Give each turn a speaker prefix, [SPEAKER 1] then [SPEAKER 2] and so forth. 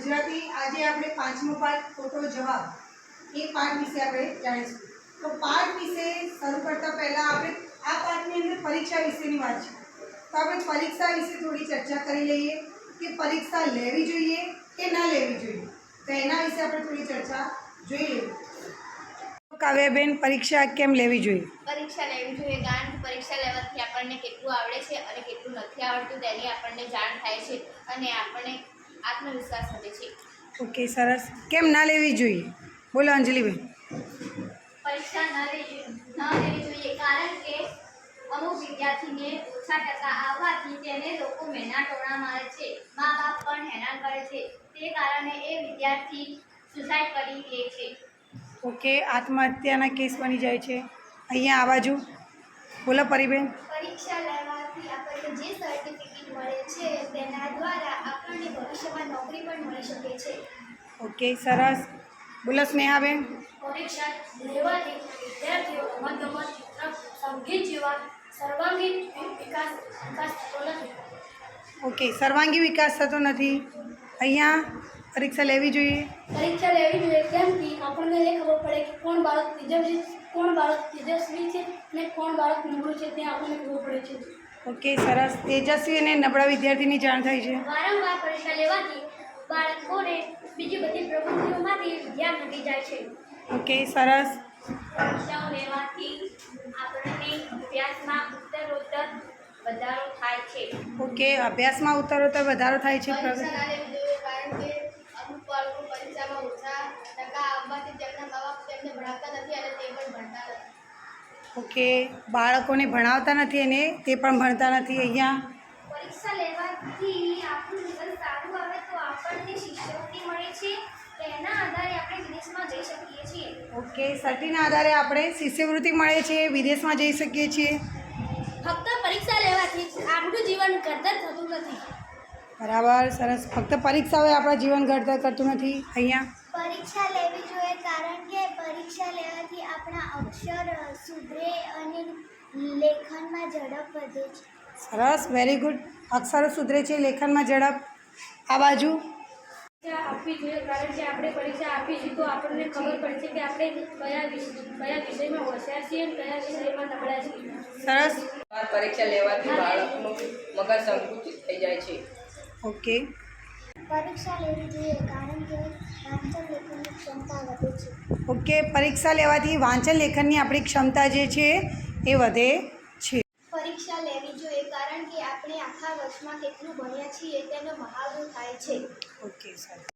[SPEAKER 1] ગુજરાતી આજે આપણે પાંચમો પાઠ ખોટો જવાબ એ પાઠ વિશે આપણે જાણીશું। તો પાઠ વિશે શરૂ કરતા પહેલા આપણે આ પાઠની અંદર પરીક્ષા વિશેની વાત છે, તો આપણે પરીક્ષા વિશે થોડી ચર્ચા કરી લઈએ કે પરીક્ષા લેવી જોઈએ કે ના લેવી જોઈએ। તો એના વિશે આપણે થોડી ચર્ચા જોઈ લઈએ। કાવ્યાબેન, પરીક્ષા કેમ લેવી જોઈએ?
[SPEAKER 2] પરીક્ષા લેવી જોઈએ કારણ કે પરીક્ષા લેવાથી આપણને કેટલું આવડે છે અને કેટલું નથી આવડતું તેની આપણને જાણ થાય છે અને આપણને આત્મવિશ્વાસ વધે છે।
[SPEAKER 1] ઓકે, સરસ। કેમ ના લેવી જોઈએ? બોલો અંજલિબેન।
[SPEAKER 2] પરીક્ષા ન લેવી જોઈએ કારણ કે અમુક વિદ્યાર્થીને ઓછા ટકા આવવાથી તેને લોકો મહેના ટોણા મારે છે, મા બાપ પણ હેરાન કરે છે, તે કારણે એ વિદ્યાર્થી સુસાઇડ કરી લે છે।
[SPEAKER 1] ઓકે, આત્મહત્યાના કેસ બની જાય છે। અહીંયા આ બાજુ બોલો પરિબેન।
[SPEAKER 2] પરીક્ષા લેવાથી આપણને જે સર્ટિફિકેટ મળે છે તેના દ્વારા આપણને ભવિષ્યમાં નોકરી પણ મળી શકે છે।
[SPEAKER 1] ઓકે, સરસ। બોલો સ્નેહાબેન।
[SPEAKER 3] પરીક્ષા લેવાથી વિદ્યાર્થીઓ રમતગમત, ચિત્ર, સંગીત જેવા સર્વાંગીણ વિકાસ થતો નથી।
[SPEAKER 1] ઓકે, સર્વાંગી વિકાસ થતો નથી। અહીંયા પરીક્ષા લેવી જોઈએ?
[SPEAKER 3] પરીક્ષા લેવી જોઈએ કેમ કે આપણને એ ખબર પડે કે કોણ બાળક તેજસ્વી છે અને કોણ બાળક નબળું છે તે આપણને ખબર પડે છે।
[SPEAKER 1] ઓકે, સરસ। તેજસ્વી અને નબળા વિદ્યાર્થીની જાણ થાય છે।
[SPEAKER 3] વારંવાર પરીક્ષા લેવાથી બાળકોને બીજી બધી પ્રવૃત્તિઓમાંથી ધ્યાન હટી જાય છે।
[SPEAKER 1] ઓકે, સરસ।
[SPEAKER 2] પરીક્ષાઓ લેવાથી આપણને અભ્યાસમાં ઉત્તરોત્તર વધારો થાય છે।
[SPEAKER 1] ઓકે, અભ્યાસમાં ઉત્તરોત્તર વધારો થાય છે।
[SPEAKER 2] પરીક્ષા ના લેવી જોઈએ કારણ કે અમુક બાળકો પરીક્ષામાં ઓછા ટકા આવવાથી તેમના મા બાપ તેમને ભણાવતા નથી અને તે પણ ભણતા નથી।
[SPEAKER 1] ઓકે, બાળકોને ભણાવતા નથી અને તે પણ ભણતા નથી। અહીંયા
[SPEAKER 2] પરીક્ષા લેવાથી આપણું રિઝલ્ટ સારું આવે તો આપણને શિષ્યવૃત્તિ મળે છે, તેના આધારે આપણે વિદેશમાં જઈ શકીએ છીએ।
[SPEAKER 1] ઓકે, સર્ટીના આધારે આપણે શિષ્યવૃત્તિ મળે છે, વિદેશમાં જઈ શકીએ છીએ।
[SPEAKER 3] ફક્ત પરીક્ષા લેવાથી આપણું જીવન ઘડતર થતું નથી।
[SPEAKER 1] બરાબર, સરસ। ફક્ત પરીક્ષા હોય આપણા જીવન ઘડતર કરતું નથી। અહીંયા
[SPEAKER 4] પરીક્ષા લેવી જોઈએ કારણ કે પરીક્ષા લેવાથી આપણા અક્ષર સુધરે અને લેખનમાં ઝડપ વધે છે।
[SPEAKER 1] સરસ, વેરી ગુડ। અક્ષરો સુધરે છે, લેખનમાં ઝડપ। આ બાજુ
[SPEAKER 3] પરીક્ષા આપવી જોઈએ કારણ કે આપણે પરીક્ષા આપી છે તો આપણને ખબર પડશે કે આપણે કયા વિષયમાં હોશિયાર છીએ અને કયા વિષયમાં નબળા છીએ।
[SPEAKER 1] સરસ।
[SPEAKER 5] પરીક્ષા લેવાથી બાળકનું મગજ સંકુચિત થઈ જાય છે।
[SPEAKER 1] ઓકે,
[SPEAKER 4] પરીક્ષા લેવી જોઈએ કારણ કે વાંચન લેખનની ક્ષમતા વધે છે।
[SPEAKER 1] ઓકે, પરીક્ષા લેવાથી વાંચન લેખનની આપણી ક્ષમતા જે છે એ વધે છે।
[SPEAKER 2] પરીક્ષા લેવી જોઈએ કારણ કે આપણે આખા વર્ષમાં કેટલું ભણ્યા છીએ તેનો મહાવરો થાય છે।
[SPEAKER 1] ઓકે, સરસ।